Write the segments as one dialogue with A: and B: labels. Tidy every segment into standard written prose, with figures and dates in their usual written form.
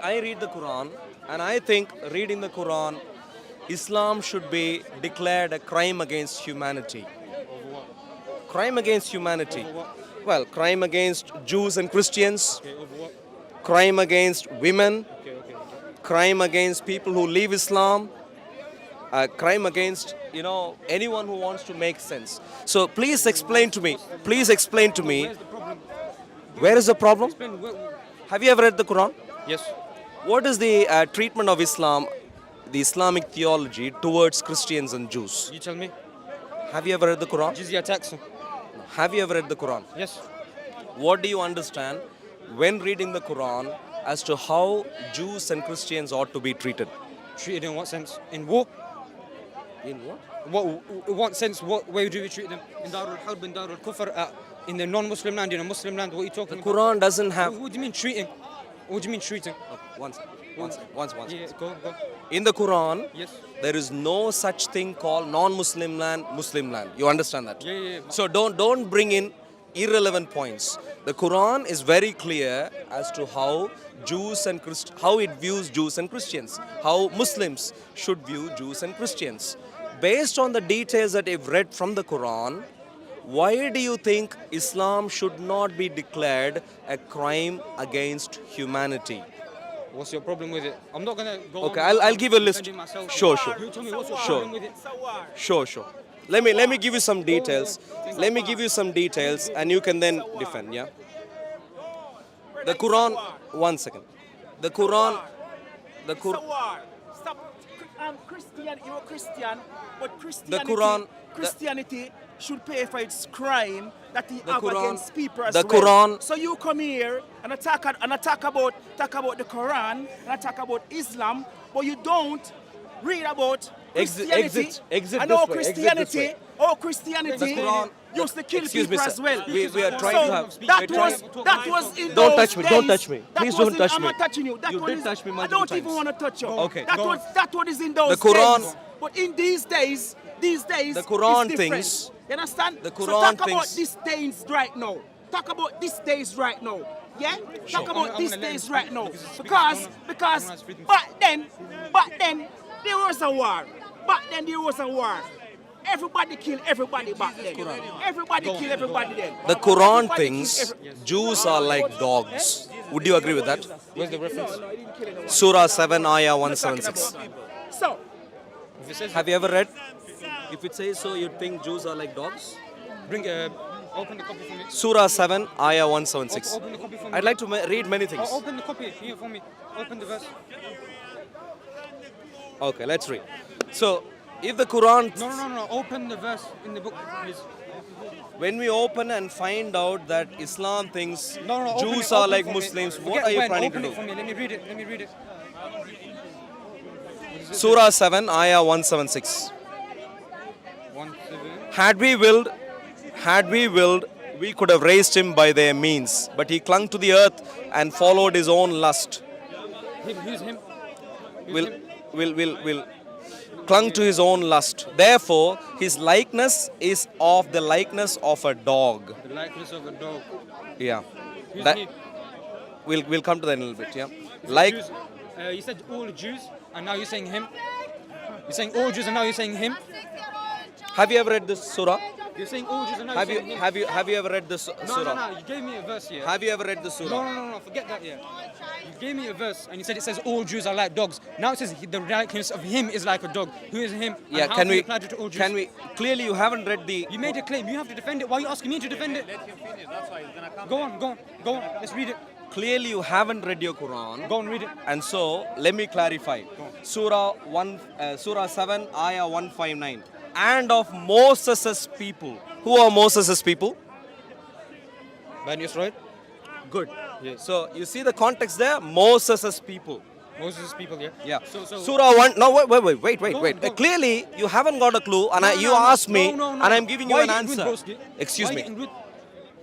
A: I read the Quran, and I think reading the Quran, Islam should be declared a crime against humanity. Crime against humanity. Well, crime against Jews and Christians,
B: Okay, over what?
A: crime against women,
B: Okay.
A: crime against people who leave Islam, crime against anyone who wants to make sense. So please explain to me. Please explain to me.
B: Where's the problem?
A: Where is the problem?
B: Explain.
A: Have you ever read the Quran?
B: Yes.
A: What is the treatment of Islam, the Islamic theology towards Christians and Jews?
B: You tell me.
A: Have you ever read the Quran?
B: Jizya tax.
A: Have you ever read the Quran?
B: Yes.
A: What do you understand when reading the Quran as to how Jews and Christians ought to be treated?
B: Treated in what sense? In war?
A: In what?
B: What sense? What way do we treat them? In Darul Harb, in Darul Kufr, in the non-Muslim land, in a Muslim land? What are you talking
A: The
B: about?
A: Quran doesn't have.
B: What do you mean treating? What do you mean treating?
A: One second.
B: Yeah, go.
A: In the Quran,
B: Yes.
A: there is no such thing called non-Muslim land, Muslim land. You understand that?
B: Yeah.
A: So don't bring in irrelevant points. The Quran is very clear as to how Jews and how it views Jews and Christians, how Muslims should view Jews and Christians. Based on the details that you've read from the Quran, why do you think Islam should not be declared a crime against humanity?
B: What's your problem with it? I'm not gonna go.
A: Okay,
B: on
A: I'll give you a list.
B: defending myself.
A: Sure.
B: You tell me what's your
A: Sure.
B: problem with it?
A: Sure. Let me give you some details. Let me give you some details, and you can then defend. Yeah. The Quran. One second. The Quran.
C: Stop. Christian, you're a Christian, but Christianity should pay for its crime that he have against people as
A: the
C: well.
A: Quran.
C: So you come here and talk about the Quran and talk about Islam, but you don't read about Christianity.
A: Exit
C: and
A: this
C: all
A: way, exit
C: Christianity,
A: this way.
C: Christianity
A: The Quran-
C: used to kill
A: Excuse
C: people
A: me,
C: as
A: sir.
C: well.
A: We are trying to have.
C: That was in
A: Don't
C: those
A: touch me,
C: days.
A: don't touch me.
C: That
A: Please
C: was
A: don't
C: in-
A: touch
C: I'm
A: me.
C: not touching you. That
A: You
C: one
A: did
C: is-
A: touch me
C: I
A: multiple
C: don't even
A: times.
C: want to touch you.
A: Okay,
C: That
A: go
C: was that what is in those
A: The Quran-
C: days. But in these days,
A: The Quran
C: is different.
A: thinks-
C: You understand?
A: the
C: So
A: Quran
C: talk about
A: thinks-
C: these days right now. Talk about these days right now. Yeah? Talk
B: I'm
C: about
B: gonna
C: these
B: let him
C: days
B: speak
C: right now.
B: because he's speaking.
C: Because
B: I'm gonna speak.
C: back then there was a war. Back then there was a war. Everybody killed everybody back then. Everybody killed everybody then.
A: The Quran
C: Everybody
A: thinks
C: killed
A: Jews are like dogs. Would you agree with that?
B: Where's the reference?
A: Surah 7, Ayah 176.
C: So,
B: If it says,
A: Have you ever read? If it says so, you'd think Jews are like dogs?
B: open the copy for me.
A: Surah 7, Ayah 176.
B: Open the copy for me.
A: I'd like to read many things.
B: Open the copy here for me. Open the verse.
A: Okay, let's read. So, if the Quran,
B: No. Open the verse in the book, please.
A: when we open and find out that Islam thinks
B: No. Open
A: Jews
B: it,
A: are
B: open
A: like
B: it for me.
A: Muslims, what
B: Forget
A: are you
B: when,
A: planning
B: open
A: to
B: it for
A: do?
B: me. Let me read it.
A: Surah 7, Ayah 176.
B: 1-7.
A: Had we willed, we could have raised him by their means, but he clung to the earth and followed his own lust.
B: Who's him?
A: Will clung to his own lust. Therefore, his likeness is of the likeness of a dog.
B: The likeness of a dog.
A: Yeah.
B: Who's
A: That
B: he?
A: we'll come to that in a little bit. Yeah.
B: You said
A: Like
B: Jews, you said all Jews, and now you're saying him. You're saying all Jews, and now you're saying him.
A: have you ever read this surah?
B: You're saying all Jews, and now
A: Have
B: you're
A: you
B: saying him.
A: have you ever read this
B: No.
A: surah?
B: You gave me a verse here.
A: Have you ever read the surah?
B: No. Forget that. Yeah. You gave me a verse, and you said it says all Jews are like dogs. Now it says the likeness of him is like a dog. Who is him? And
A: Yeah,
B: how
A: can
B: you
A: we
B: apply it to all Jews?
A: can we clearly you haven't read the
B: You made a claim. You have to defend it. Why are you asking me to defend it? Go on. Let's read it.
A: clearly you haven't read your Quran.
B: Go and read it.
A: And so let me clarify. Surah 7 Ayah 159. And of Moses' people. Who are Moses' people?
B: Bani Israel.
A: Good.
B: Yes.
A: So you see the context there? Moses' people.
B: Moses' people. Yeah.
A: Yeah.
B: So
A: Surah 1. No, wait.
B: Go.
A: Clearly, you haven't got a clue, and you
B: No.
A: asked me,
B: No.
A: and I'm giving you
B: Why
A: an
B: are you getting
A: answer.
B: rude, broski?
A: Excuse
B: Why are
A: me.
B: you getting rude?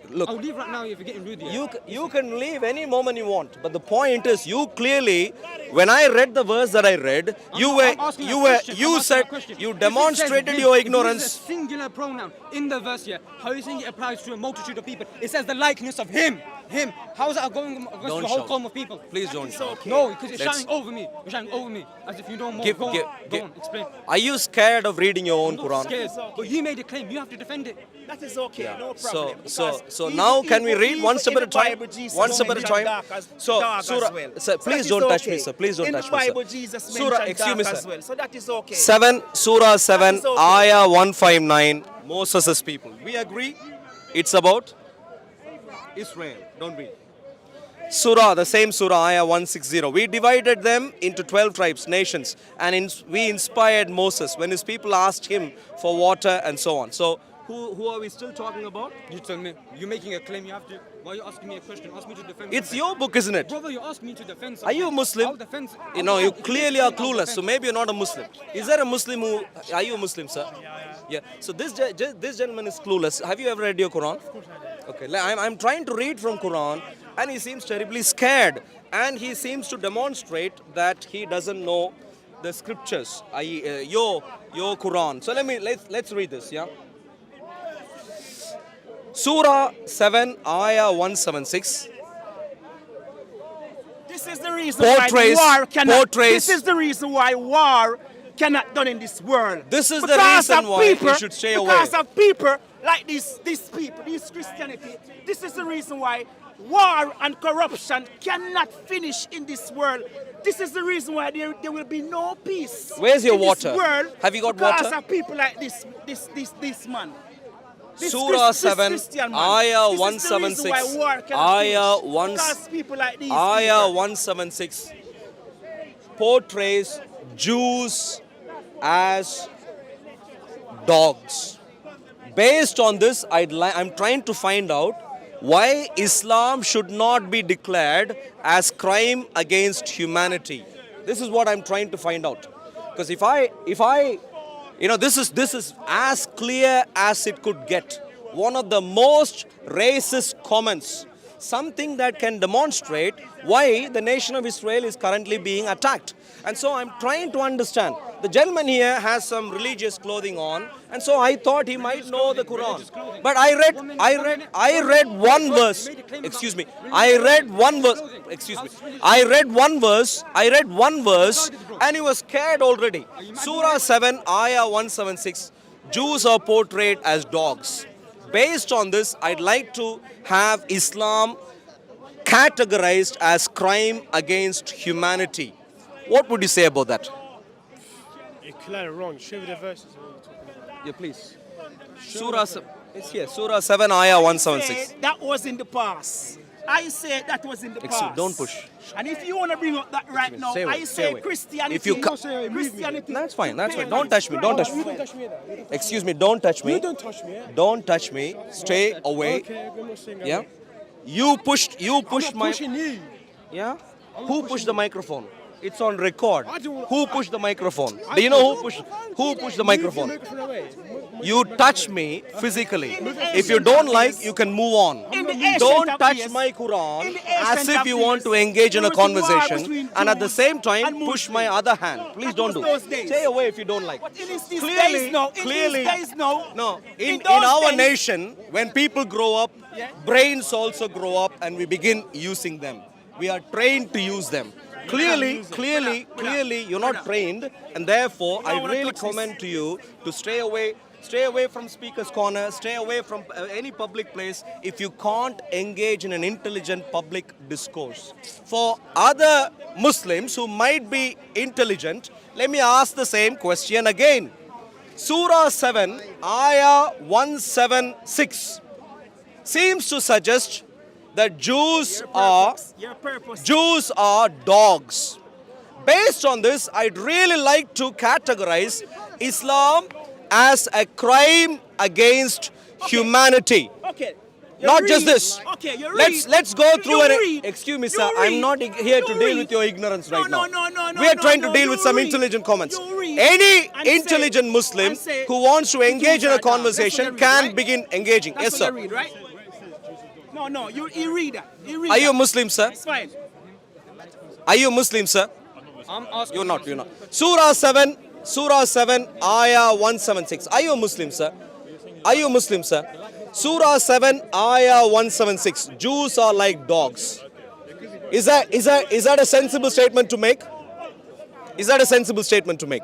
A: Look,
B: I'll leave right now if you're getting rude. Yeah.
A: you can leave any moment you want, but the point is, you clearly when I read the verse that I read,
B: I'm asking a question. I'm asking
A: said,
B: a question.
A: you
B: If it says
A: demonstrated
B: him,
A: your
B: if it uses
A: ignorance.
B: a singular pronoun in the verse here. How are you saying it applies to a multitude of people? It says the likeness of him. Him. How is that going against
A: Don't
B: the whole
A: shout.
B: column of people?
A: Please don't shout.
B: No, because you're
A: Let's-
B: shouting over me. You're shouting over me. As if you don't know more.
A: Give-
B: Go on,
A: give-
B: go
A: give-
B: on, explain.
A: Are you scared of reading your own
B: I'm not
A: Quran?
B: scared. But you made a claim. You have to defend it.
C: That is okay, no
A: So,
C: problem.
A: so
C: because
A: now can we
C: even-
A: read one
C: even
A: step
C: in
A: at a
C: the
A: time?
C: Bible, Jesus
A: One step at a
C: mentioned
A: time.
C: dark as-
A: So,
C: dark as
A: Surah,
C: well.
A: sir,
C: So
A: please
C: that
A: don't
C: is
A: touch me,
C: okay.
A: sir. Please don't
C: in
A: touch
C: the
A: me, sir.
C: Bible, Jesus
A: Surah,
C: mentioned
A: excuse me,
C: dark as
A: sir.
C: well. So that is okay.
A: 7, Surah 7,
C: That is okay.
A: Ayah 159, Moses' people. We agree? It's about Israel. Don't we? Surah, the same Surah, Ayah 160. We divided them into 12 tribes, nations, and we inspired Moses when his people asked him for water and so on. So, who are we still talking about?
B: You tell me. You're making a claim. You have to. Why are you asking me a question? Ask me to defend.
A: It's
B: something.
A: your book, isn't it?
B: Brother, you're asking me to defend.
A: Are you a
B: something.
A: Muslim?
B: I'll defend.
A: You know, you
B: I'll
A: clearly are
B: defend.
A: clueless, so maybe you're not a Muslim. Is there a Muslim who... Are you a Muslim, sir? Yeah. So this gentleman is clueless. Have you ever read your Quran? Of course I have. Okay, I'm trying to read from Quran, and he seems terribly scared. And he seems to demonstrate that he doesn't know the scriptures, i.e. Your Quran. So let's read this, yeah? Surah 7, Ayah 176.
C: This is the reason why
A: Portrays-
C: war cannot.
A: portrays-
C: This is the reason why war cannot done in this world.
A: This is the
C: Because
A: reason
C: of
A: why
C: people,
A: you should stay away.
C: Because of people like these people, this Christianity. This is the reason why war and corruption cannot finish in this world. This is the reason why there will be no peace.
A: Where's your
C: in this
A: water?
C: world
A: Have you got
C: because
A: water?
C: of people like this man. This
A: Surah
C: This
A: 7,
C: Christian man.
A: Ayah
C: This is the reason
A: 176.
C: why war cannot
A: Ayah
C: finish.
A: 1
C: Because people like these
A: Ayah
C: people.
A: 176 portrays Jews as dogs. Based on this, I'm trying to find out why Islam should not be declared as crime against humanity. This is what I'm trying to find out. Because if I this is as clear as it could get. One of the most racist comments, something that can demonstrate why the nation of Israel is currently being attacked. And so I'm trying to understand. The gentleman here has some religious clothing on, and so I thought he might know the Quran. But I read one verse. Excuse me. I read one verse. Excuse me. I read one verse, and he was scared already. Surah 7, Ayah 176. Jews are portrayed as dogs. Based on this, I'd like to have Islam categorized as crime against humanity. What would you say about that?
D: You're clearly wrong. Show me the verses. What you're talking about.
A: Yeah, please. It's here. Surah 7, Ayah 176.
C: Say that was in the past. I say that was in the past.
A: Don't push.
C: And if you want to bring up that right now,
A: Stay away,
C: I
A: stay
C: say
A: away.
C: Christianity.
A: If you
C: Christianity.
A: That's fine. That's fine.
C: Pay
A: Don't touch me. Don't touch
D: You
A: me.
D: don't touch me either.
A: Excuse me. Don't touch me.
D: You don't touch me.
A: Don't touch me. Stay away.
D: Okay, I'm not saying
A: Yeah. You pushed
D: I'm not
A: my.
D: pushing you.
A: Yeah. Who pushed the microphone? It's on record.
D: I don't-
A: Who pushed the microphone? Do you know who pushed the microphone?
D: Move your microphone away.
A: You touch me physically. If you don't like, you can move on.
C: In the ancient
A: Don't
C: of
A: touch
C: days-
A: my
C: in
A: Quran
C: the
A: as
C: ancient
A: if
C: of
A: you want to
C: days,
A: engage in a
C: there was war
A: conversation,
C: between
A: and at the
C: Jews
A: same time
C: and
A: push my
C: Muslims.
A: other hand. Please
C: That
A: don't do
C: was those
A: it.
C: days.
A: Stay away if you don't like.
C: But in these days
A: Clearly,
C: now,
A: clearly,
C: in these days now,
A: no. In
C: those
A: our
C: days-
A: nation, when people grow up,
C: Yeah.
A: brains also grow up, and we begin using them. We are trained to use them. Clearly, you're not trained, and therefore, I really commend to you to stay away. Stay away from speaker's corner. Stay away from any public place if you can't engage in an intelligent public discourse. For other Muslims who might be intelligent, let me ask the same question again. Surah 7, Ayah 176 seems to suggest that Jews are dogs. Based on this, I'd really like to categorize Islam as a crime against humanity.
C: Okay.
A: Not just this.
C: Okay, you
A: Let's go through
C: read.
A: excuse me,
C: You
A: sir.
C: read.
A: I'm not here to
C: You
A: deal
C: read.
A: with your ignorance right
C: No,
A: now.
C: no,
A: We are
C: no,
A: trying
C: no,
A: to deal
C: you
A: with some
C: read.
A: intelligent comments.
C: You read
A: Any
C: and say-
A: intelligent Muslim
C: and say,
A: who wants to
C: "The
A: engage
C: Jews
A: in a
C: are dogs." That's
A: conversation
C: what you read,
A: can
C: right?
A: begin engaging.
C: That's
A: Yes,
C: what
A: sir.
C: you read, right? No, you read that. You read
A: Are you a
C: that.
A: Muslim, sir?
C: It's fine.
A: Are you a Muslim, sir?
B: I'm asking.
A: You're not. Surah 7, Ayah 176. Are you a Muslim, sir? Are you a Muslim, sir? Surah 7, Ayah 176. Jews are like dogs. Is that a sensible statement to make? Is that a sensible statement to make?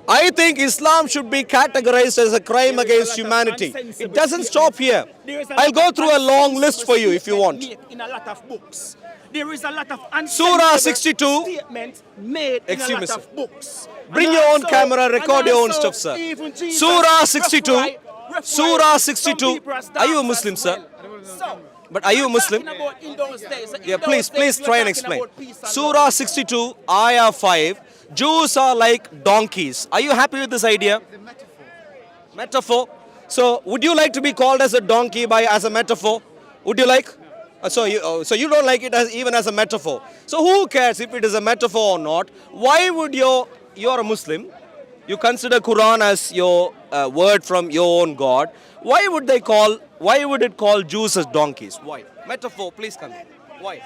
A: I think Islam should be categorized as a crime against humanity. It doesn't stop here. I'll go through a long list for you if you want.
C: In a lot of books. There is a lot of
A: Surah 62.
C: statements made in a lot of books.
A: Bring your own camera, record your own stuff, sir. Surah 62. Surah 62. Are you a Muslim, sir? But are you a Muslim? Yeah, please try and explain. Surah 62, Ayah 5. Jews are like donkeys. Are you happy with this idea? Metaphor. So, would you like to be called as a donkey as a metaphor? Would you like? So you don't like it even as a metaphor. So who cares if it is a metaphor or not? Why would you're a Muslim? You consider Quran as your word from your own God. Why would it call Jews as donkeys? Why? Metaphor, please come. Why?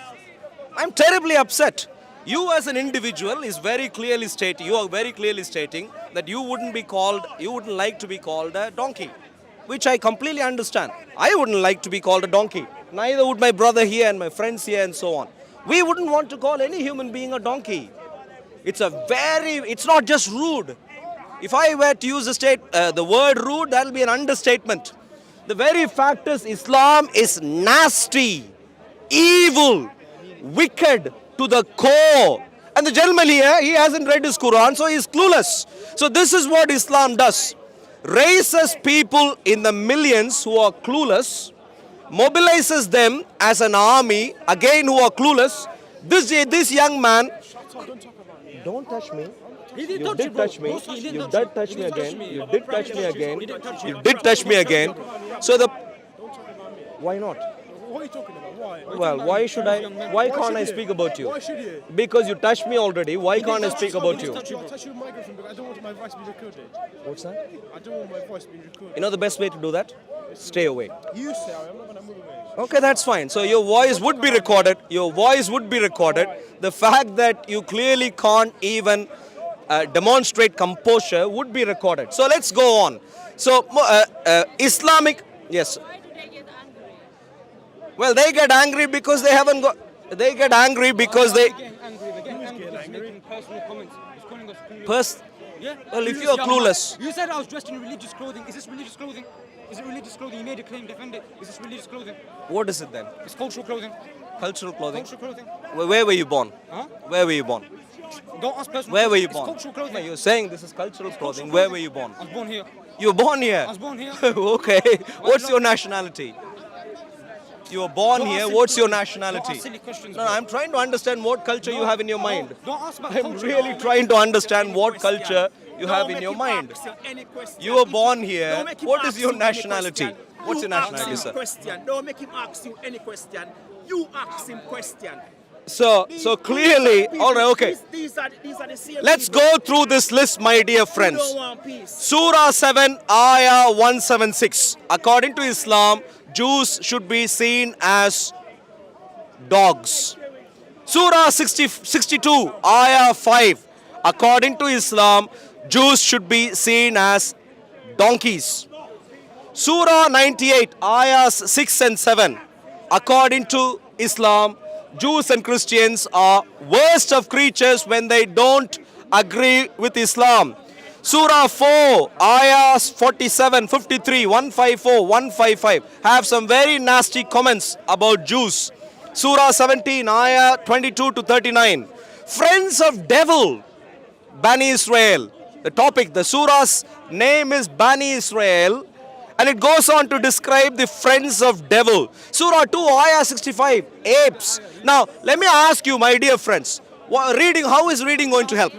A: I'm terribly upset. You as an individual is very clearly stating, you are very clearly stating that you wouldn't like to be called a donkey, which I completely understand. I wouldn't like to be called a donkey. Neither would my brother here and my friends here and so on. We wouldn't want to call any human being a donkey. It's not just rude. If I were to use the word rude, that'll be an understatement. The very fact is Islam is nasty, evil, wicked to the core. And the gentleman here, he hasn't read his Quran, so he's clueless. So this is what Islam does. Raises people in the millions who are clueless, mobilizes them as an army, again who are clueless. This young man... Don't touch me. You did touch me. You did touch me again. You did touch me again. You did touch me again. So why not?
D: What are you talking about? Why?
A: Well, why can't I speak about you?
D: Why should you?
A: Because you touched me already. Why can't I speak about you?
D: I'll touch your microphone, but I don't want my voice to be recorded.
A: What's that?
D: I don't want my voice to be recorded.
A: You know the best way to do that? Stay away.
D: You say I'm not going to move away.
A: Okay, that's fine. So your voice would be recorded. Your voice would be recorded. The fact that you clearly can't even demonstrate composure would be recorded. So let's go on. So Islamic, yes.
E: Why do they get angry?
A: Well, they get angry because they haven't got. They get angry because they.
B: They're getting angry. He's making personal comments. He's calling us clueless. Yeah.
A: Well, if you're clueless.
B: You said I was dressed in religious clothing. Is this religious clothing? Is it religious clothing? You made a claim, defend it. Is this religious clothing?
A: What is it then?
B: It's cultural clothing.
A: Cultural clothing.
B: Cultural clothing.
A: Where were you born?
B: Huh?
A: Where were you born?
B: Don't ask personal.
A: Where were you
B: It's
A: born?
B: cultural clothing.
A: No, you're saying this is cultural clothing. Where were you born?
B: I was born here.
A: You were born here.
B: I was born here.
A: Okay. What's your nationality? You were born
B: Don't ask
A: here.
B: silly
A: What's your
B: questions.
A: nationality?
B: Don't ask silly questions,
A: No,
B: bro.
A: I'm trying to understand what culture you have in your mind.
B: Don't ask about
A: I'm
B: culture.
A: really trying to understand what culture you have in your mind. You were born here. What is your nationality? What's your nationality, sir?
C: Don't make him ask you any question. You ask him question.
A: So clearly, all right, okay.
C: These are the same
A: Let's
C: people
A: go through this list, my dear
C: who
A: friends.
C: don't want peace.
A: Surah 7, Ayah 176. According to Islam, Jews should be seen as dogs. Surah 62, Ayah 5. According to Islam, Jews should be seen as donkeys. Surah 98, Ayahs 6 and 7. According to Islam, Jews and Christians are worst of creatures when they don't agree with Islam. Surah 4, Ayahs 47, 53, 154, 155 have some very nasty comments about Jews. Surah 17, Ayah 22 to 39. Friends of devil, Bani Israel. The topic, the surah's name is Bani Israel, and it goes on to describe the friends of devil. Surah 2, Ayah 65, apes. Now, let me ask you, my dear friends, how is reading going to help?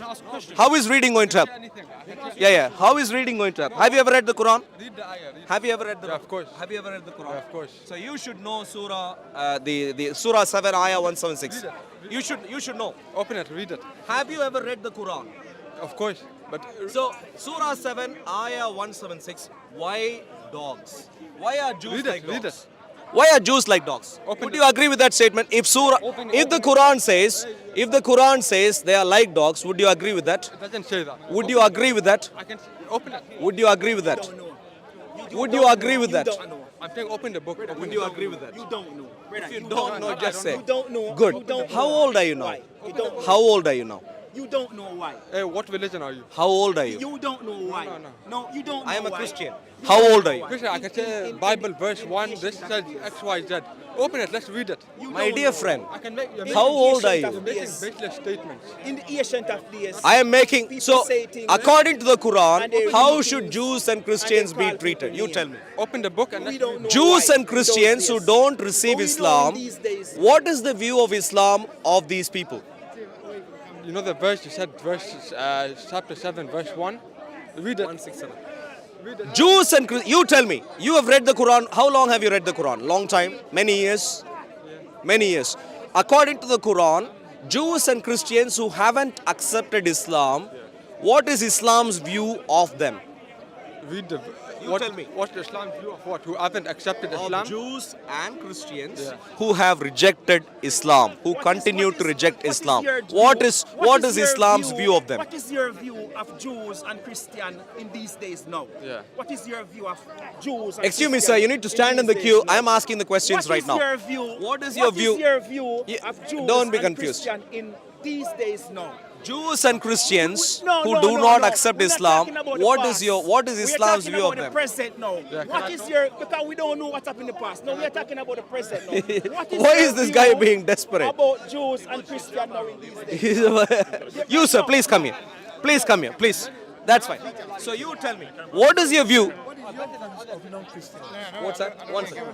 A: How is reading going to help? Yeah. How is reading going to help? Have you ever read the Quran?
F: Read the ayah.
A: Have you ever read the Quran?
F: Of course.
A: Have you ever read the Quran?
F: Yeah, of course.
A: So you should know Surah, the Surah 7, Ayah 176. You should know.
F: Open it, read it.
A: Have you ever read the Quran?
F: Of course. But
A: So, Surah 7, Ayah 176. Why dogs? Why are Jews
F: read
A: like
F: it, read
A: dogs?
F: it.
A: Why are Jews like dogs? Would you agree with that statement? If the Quran says they are like dogs, would you agree with that?
F: It doesn't say that.
A: Would you agree with that?
F: I can open it.
A: Would you agree with that? Would you agree with that?
F: I'm saying open the book.
A: Would you agree with that?
C: You don't know.
A: If you don't know, just say.
C: You don't know.
A: Good.
C: You don't
A: How
C: know.
A: old are you now?
C: Why? You don't know.
A: How old are you now?
C: You don't know why.
F: Hey, what religion are you?
A: How old are you?
C: You don't know why. No, you don't know
A: I am a
C: why.
A: Christian. How old are you?
F: Christian, I can say Bible verse 1, this says X, Y, Z. Open it, let's read it.
C: You
A: My
C: don't
A: dear
C: know.
A: friend,
F: I can make you
A: how old are
C: Ancient
A: you?
C: of
F: making
C: days.
F: baseless statements.
C: In the ancient of days.
A: I am making,
C: People
A: so
C: say things,
A: according to the
C: and
A: Quran,
C: they
A: how
C: read
A: should
C: things,
A: Jews and Christians
C: and they
A: be
C: call
A: treated?
C: people
A: You tell me.
F: Open the book and
C: We
F: let's
C: don't
F: read
C: know
F: it.
A: Jews
C: why
A: and
C: in those
A: Christians who
C: days.
A: don't receive
C: But we know
A: Islam,
C: in these days.
A: what is the view of Islam of these people?
F: You know the verse, you said verse, chapter 7, verse 1? Read it.
A: 167. Jews and you tell me, you have read the Quran. How long have you read the Quran? Long time? Many years? Many years. According to the Quran, Jews and Christians who haven't accepted Islam, what is Islam's view of them?
F: Read the.
A: You tell me.
F: What's Islam's view of what? Who haven't accepted Islam?
A: Of Jews and Christians
F: Yeah.
A: who have rejected Islam, who continue to reject Islam. What is
C: your
A: Islam's view of them?
C: What is your view of Jews and Christians in these days now?
F: Yeah.
C: What is your view of Jews and
A: Excuse me,
C: Christians
A: sir, you need to stand in the
C: these
A: queue.
C: days now?
A: I am asking the questions right now.
C: What is your view?
A: What is your view?
C: What is your view
A: Yeah,
C: of Jews
A: don't be
C: and
A: confused.
C: Christians in these days now?
A: Jews and Christians
C: No,
A: who
C: no,
A: do
C: no,
A: not
C: no.
A: accept
C: We're not
A: Islam,
C: talking about the
A: what
C: past.
A: is Islam's
C: We're
A: view of
C: talking about
A: them?
C: the present now. What is your, because we don't know what's happened in the past. No, we are talking about the present now. What
A: Why
C: your
A: is this guy
C: view
A: being desperate?
C: about Jews and Christians now in these days?
A: You, sir, please come here. Please come here, please. That's fine. So you tell me, what is your view? What's that? One second.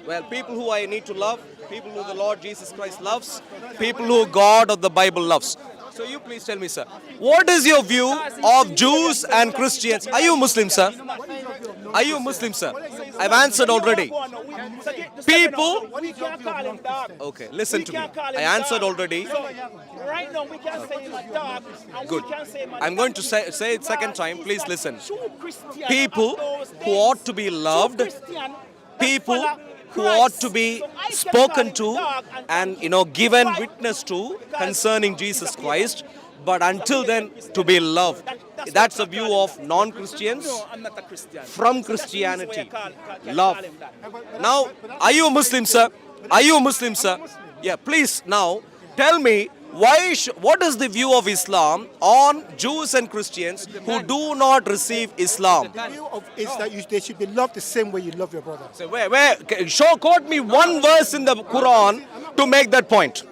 A: Well, people who I need to love, people who the Lord Jesus Christ loves, people who God of the Bible loves. So you please tell me, sir, what is your view of Jews and Christians? Are you Muslim, sir? Are you Muslim, sir? I've answered already. People-
C: We can't call him dog.
A: Okay, listen
C: We
A: to me.
C: can't call him
A: I answered
C: dog.
A: already.
C: So, right now, we can say him a dog. And
A: Good.
C: We can say him a
A: I'm going to
C: donkey.
A: say it second time.
C: Because
A: Please
C: he's a
A: listen.
C: true Christian
A: People
C: of those
A: who
C: days.
A: ought to be loved,
C: True Christian that
A: people
C: follow
A: who
C: Christ.
A: ought to be
C: So I can
A: spoken
C: call him
A: to
C: dog
A: and
C: donkey.
A: given
C: Why?
A: witness to
C: Because
A: concerning
C: he's
A: Jesus
C: a
A: Christ, but until then to be loved. That's the view of non-Christians
C: No, I'm not a Christian.
A: from
C: So that's the reason why I
A: Christianity.
C: can
A: Love.
C: call him that.
A: Now, are you a Muslim, sir? Are you a Muslim, sir? Yeah, please now tell me what is the view of Islam on Jews and Christians who do not receive Islam?
E: The view of is that they should be loved the same way you love your brother.
A: So quote me one verse in the Quran to make that point.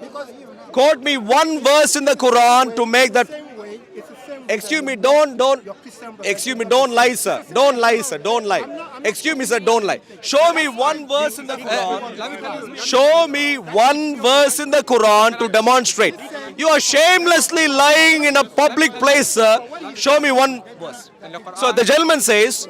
A: Quote me one verse in the Quran to make that.
E: Same way, it's the same way
A: Excuse
E: that
A: me,
E: you
A: don't.
E: love your Christian brother.
A: Excuse me, don't lie, sir. Don't lie, sir. Don't lie. Excuse me, sir. Don't lie. Show me one verse in the Quran. Show me one verse in the Quran to demonstrate. You are shamelessly lying in a public place, sir. Show me one verse. So the gentleman says,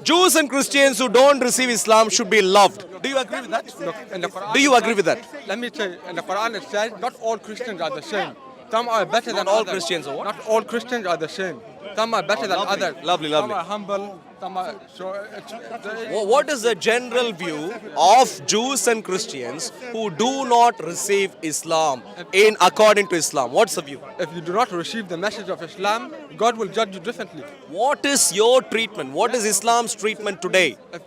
A: Jews and Christians who don't receive Islam should be loved. Do you agree with that?
F: Look, in the Quran
A: Do you
F: it
A: agree with
F: says-
A: that?
F: Let me tell you, in the Quran it says not all Christians are the same. Some are better than
A: all
F: others.
A: Christians are what?
F: Not all Christians are the same. Some are better than
A: lovely,
F: others.
A: lovely,
F: Some
A: lovely.
F: are humble. Some are so.
A: What is the general view of Jews and Christians who do not receive Islam according to Islam? What's the view?
F: If you do not receive the message of Islam, God will judge you differently.
A: What is your treatment? What is Islam's treatment today?
F: If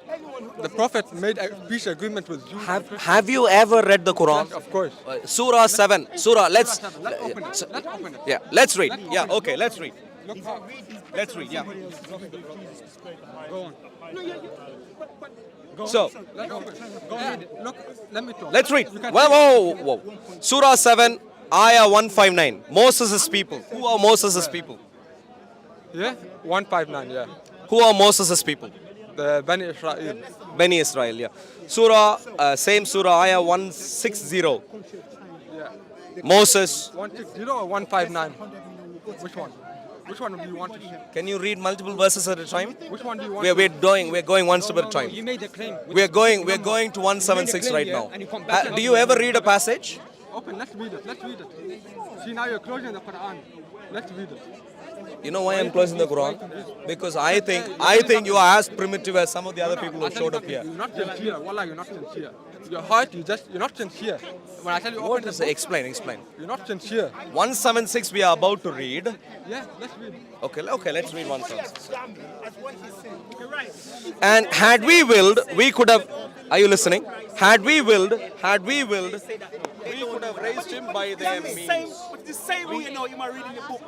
F: the Prophet made a peace agreement with Jews,
A: Have you ever read the Quran?
F: of course.
A: Surah 7. Surah, let's
F: Let's open it. Let's open it.
A: yeah, let's read. Yeah, okay, let's read. Let's read, yeah.
F: Go on.
A: So,
F: Let's open it. Go read it. Look, let me talk.
A: let's read.
F: You can
A: Whoa. Surah 7, Ayah 159. Moses' people. Who are Moses' people?
F: Yeah, 159. Yeah,
A: Who are Moses' people?
F: the Bani Israel.
A: Bani Israel, yeah. Surah, same Surah, Ayah 160.
F: Yeah,
A: Moses.
F: 160 or 159. Which one? Which one do you want to see?
A: Can you read multiple verses at a time?
F: Which one do you want?
A: We're going one step at a time.
B: You made a claim.
A: We're going to 176 right now.
B: And you come back
A: Do you ever read a passage?
F: Open, let's read it. Let's read it. See, now you're closing the Quran. Let's read it.
A: You know why I'm closing the Quran? Because I think you are as primitive as some of the other people who showed up here.
F: You're not sincere. Wallah, you're not sincere. Your heart, you're not sincere. When I tell you
A: What
F: open
A: is
F: the
A: it?
F: book,
A: Explain.
F: you're not sincere.
A: 176 we are about to read.
F: Yeah, let's read.
A: Okay, let's read 176. And had we willed, we could have. Are you listening? Had we willed, we could have raised him by their means.
C: The same way you know you are reading the book.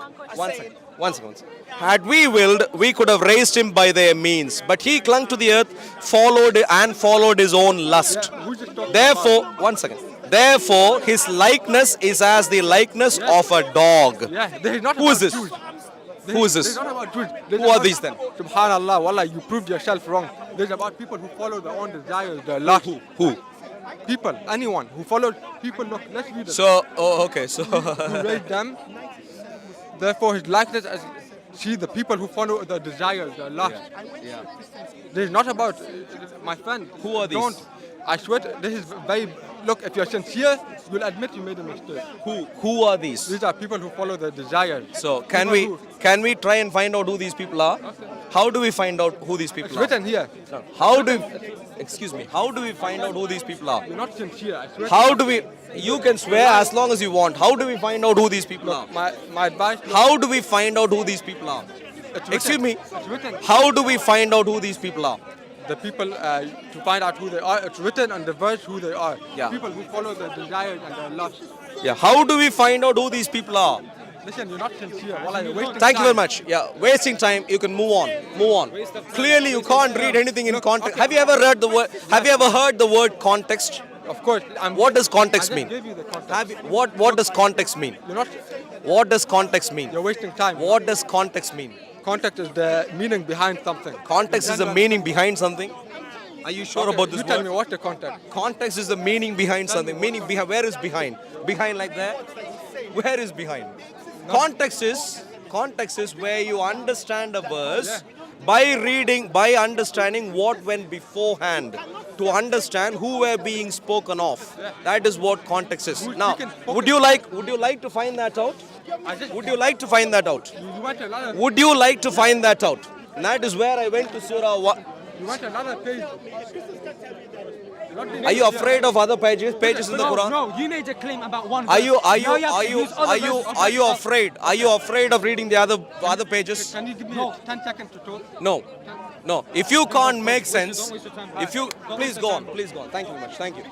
A: One second. Had we willed, we could have raised him by their means. But he clung to the earth, followed his own lust.
F: Who's just talking
A: Therefore, 1 second. Therefore, his likeness is as the likeness of a dog.
F: Yeah, this is not
A: Who is
F: about
A: this?
F: Jews.
A: Who is
F: This
A: this?
F: is not about Jews. This
A: Who
F: is
A: are
F: about-
A: these then?
F: Subhanallah, wallah, you proved yourself wrong. This is about people who follow their own desires, their lust.
A: Who?
F: People, anyone who follows people. Look, let's read it.
A: So, okay, so.
F: Who raised them. Therefore, his likeness as see the people who follow their desires, their lust.
A: Yeah.
F: This is not about my friend.
A: Who are these?
F: Don't. I swear, this is very. Look, if you're sincere, you'll admit you made a mistake.
A: Who are these?
F: These are people who follow their desires.
A: So
F: People
A: can
F: who-
A: we try and find out who these people are? How do we find out who these people
F: It's
A: are?
F: written here.
A: How do How do we find out who these people are?
F: You're not sincere. I swear.
A: How do we? You can swear as long as you want. How do we find out who these people are?
F: My advice.
A: How do we find out who these people are?
F: It's written.
A: Excuse me.
F: It's written.
A: How do we find out who these people are?
F: The people to find out who they are. It's written on the verse who they are.
A: Yeah.
F: People who follow their desires and their lust.
A: Yeah. How do we find out who these people are?
F: Listen, you're not sincere. Wallah, you're wasting
A: Thank you very
F: time.
A: much. Yeah, wasting time. You can move on. Clearly, you can't read anything in context. Have you ever heard the word? Have you ever heard the word context?
F: Of course.
A: What does context
F: I
A: mean?
F: just gave you the context.
A: What does context mean?
F: You're not.
A: What does context mean?
F: You're wasting time.
A: What does context mean?
F: Context is the meaning behind something.
A: Context is the meaning behind something. Are you sure
F: Okay,
A: about this
F: you tell
A: word?
F: me what's the context.
A: Context is the meaning behind something. Meaning behind. Where is behind? Behind like that? Where is behind? Context is where you understand a verse by reading, by understanding what went beforehand, to understand who were being spoken of. That is what context is. Now, would you like to find that out? Would you like to find that out?
F: You went another.
A: Would you like to find that out? And that is where I went to Surah.
F: You went another page.
A: Are you afraid of other pages in the Quran?
B: No, you made a claim about one
A: Are
B: verse.
A: you
B: Now have to use other verses.
A: are you afraid? Are you afraid of reading the other pages?
F: Can you give me 10 seconds to talk?
A: No. If you can't make sense,
B: Don't waste your time.
A: if you
B: Don't
A: please
B: waste
A: go
B: your
A: on,
B: time.
A: please go on. Thank you very much. Thank you.